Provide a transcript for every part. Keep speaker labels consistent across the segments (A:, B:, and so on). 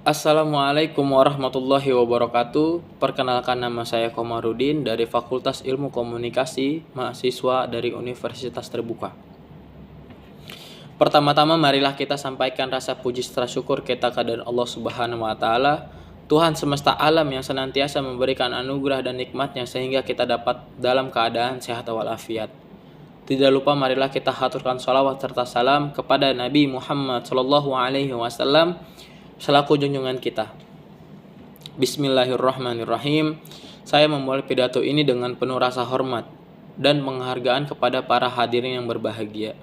A: Assalamualaikum warahmatullahi wabarakatuh. Perkenalkan, nama saya Komarudin dari Fakultas Ilmu Komunikasi, mahasiswa dari Universitas Terbuka. Pertama-tama marilah kita sampaikan rasa puji serta syukur kita kepada Allah Subhanahu wa taala, Tuhan semesta alam yang senantiasa memberikan anugerah dan nikmatnya sehingga kita dapat dalam keadaan sehat walafiat. Tidak lupa marilah kita haturkan sholawat serta salam kepada Nabi Muhammad SAW selaku junjungan kita. Bismillahirrahmanirrahim. Saya memulai pidato ini dengan penuh rasa hormat dan penghargaan kepada para hadirin yang berbahagia.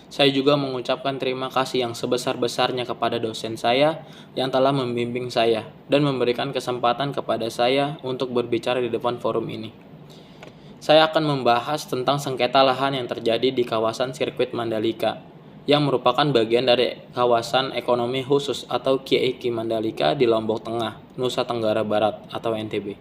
A: Saya juga mengucapkan terima kasih yang sebesar-besarnya kepada dosen saya yang telah membimbing saya dan memberikan kesempatan kepada saya untuk berbicara di depan forum ini. Saya akan membahas tentang sengketa lahan yang terjadi di kawasan sirkuit Mandalika, yang merupakan bagian dari kawasan ekonomi khusus atau KEIKI Mandalika di Lombok Tengah, Nusa Tenggara Barat atau NTB.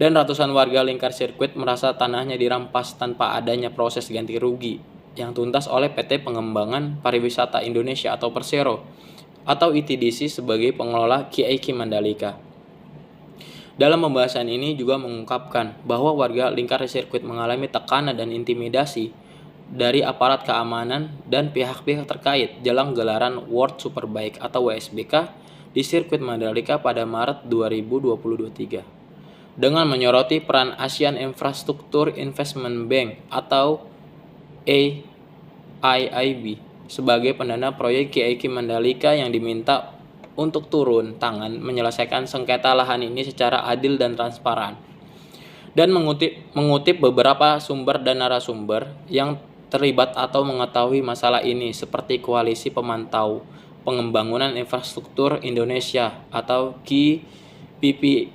A: Dan ratusan warga lingkar sirkuit merasa tanahnya dirampas tanpa adanya proses ganti rugi yang tuntas oleh PT Pengembangan Pariwisata Indonesia atau Persero atau ITDC sebagai pengelola KEIKI Mandalika. Dalam pembahasan ini juga mengungkapkan bahwa warga lingkar sirkuit mengalami tekanan dan intimidasi dari aparat keamanan dan pihak-pihak terkait jelang gelaran World Superbike atau WSBK di sirkuit Mandalika pada Maret 2023. Dengan menyoroti peran Asian Infrastructure Investment Bank atau AIIB sebagai pendana proyek KEIKI Mandalika yang diminta untuk turun tangan menyelesaikan sengketa lahan ini secara adil dan transparan. Dan mengutip beberapa sumber dan narasumber yang terlibat atau mengetahui masalah ini seperti Koalisi Pemantau Pengembangan Infrastruktur Indonesia atau KPPII,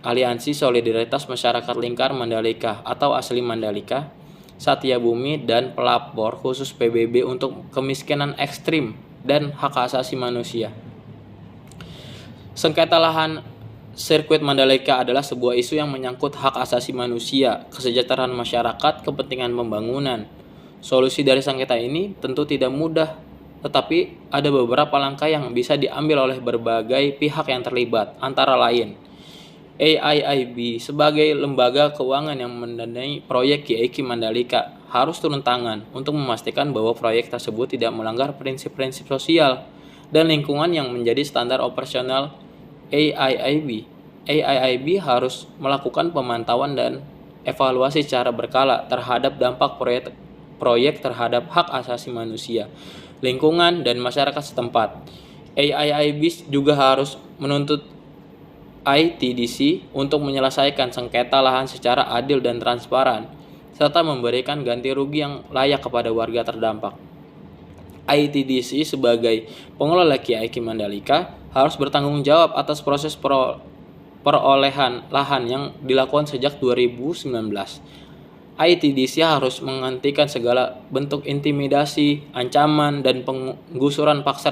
A: Aliansi Solidaritas Masyarakat Lingkar Mandalika atau Asli Mandalika, Satya Bumi, dan pelapor khusus PBB untuk kemiskinan ekstrim dan hak asasi manusia. Sengketa lahan sirkuit Mandalika adalah sebuah isu yang menyangkut hak asasi manusia, kesejahteraan masyarakat, kepentingan pembangunan. Solusi dari sengketa ini tentu tidak mudah, tetapi ada beberapa langkah yang bisa diambil oleh berbagai pihak yang terlibat, antara lain AIIB sebagai lembaga keuangan yang mendanai proyek KEIKI Mandalika harus turun tangan untuk memastikan bahwa proyek tersebut tidak melanggar prinsip-prinsip sosial dan lingkungan yang menjadi standar operasional AIIB. AIIB harus melakukan pemantauan dan evaluasi secara berkala terhadap dampak proyek terhadap hak asasi manusia, lingkungan, dan masyarakat setempat. AIIB juga harus menuntut ITDC untuk menyelesaikan sengketa lahan secara adil dan transparan, serta memberikan ganti rugi yang layak kepada warga terdampak. ITDC sebagai pengelola KEIKI Mandalika harus bertanggung jawab atas proses perolehan lahan yang dilakukan sejak 2019. ITDC harus menghentikan segala bentuk intimidasi, ancaman, dan penggusuran paksa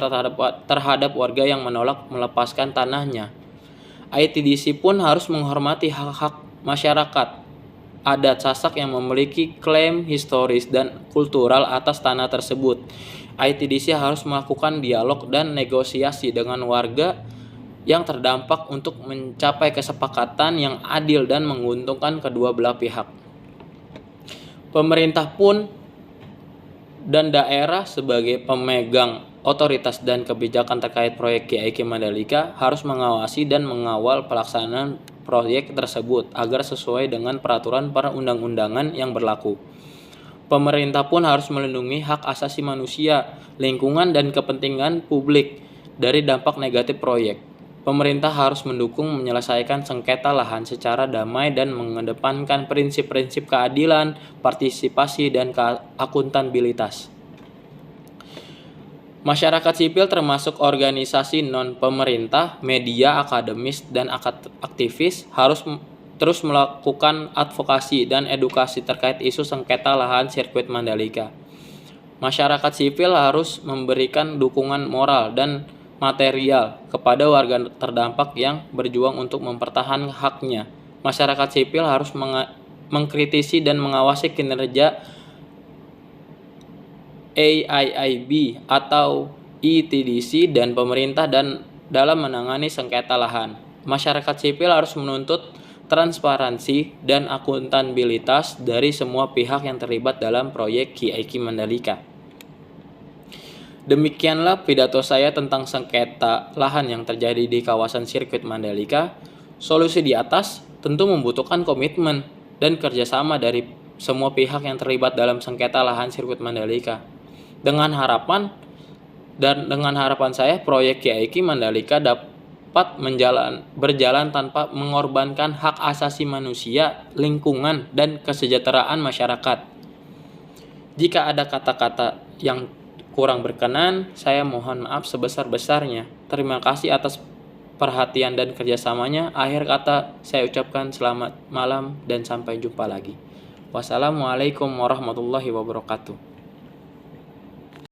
A: terhadap warga yang menolak melepaskan tanahnya. ITDC pun harus menghormati hak-hak masyarakat adat Sasak yang memiliki klaim historis dan kultural atas tanah tersebut. ITDC harus melakukan dialog dan negosiasi dengan warga yang terdampak untuk mencapai kesepakatan yang adil dan menguntungkan kedua belah pihak. Pemerintah pun dan daerah sebagai pemegang otoritas dan kebijakan terkait proyek KEIKI Mandalika harus mengawasi dan mengawal pelaksanaan proyek tersebut agar sesuai dengan peraturan perundang-undangan yang berlaku. Pemerintah pun harus melindungi hak asasi manusia, lingkungan, dan kepentingan publik dari dampak negatif proyek. Pemerintah harus mendukung menyelesaikan sengketa lahan secara damai dan mengedepankan prinsip-prinsip keadilan, partisipasi, dan akuntabilitas. Masyarakat sipil termasuk organisasi non-pemerintah, media, akademis, dan aktivis harus terus melakukan advokasi dan edukasi terkait isu sengketa lahan sirkuit Mandalika. Masyarakat sipil harus memberikan dukungan moral dan material kepada warga terdampak yang berjuang untuk mempertahankan haknya. Masyarakat sipil harus mengkritisi dan mengawasi kinerja AIIB atau ITDC dan pemerintah dan dalam menangani sengketa lahan. Masyarakat sipil harus menuntut transparansi dan akuntabilitas dari semua pihak yang terlibat dalam proyek KIK Mandalika. Demikianlah pidato saya tentang sengketa lahan yang terjadi di kawasan sirkuit Mandalika. Solusi di atas tentu membutuhkan komitmen dan kerjasama dari semua pihak yang terlibat dalam sengketa lahan sirkuit Mandalika. Dengan harapan saya, proyek KIK Mandalika dapat berjalan tanpa mengorbankan hak asasi manusia, lingkungan, dan kesejahteraan masyarakat. Jika ada kata-kata yang kurang berkenan, saya mohon maaf sebesar-besarnya. Terima kasih atas perhatian dan kerjasamanya. Akhir kata saya ucapkan selamat malam dan sampai jumpa lagi. Wassalamualaikum warahmatullahi wabarakatuh.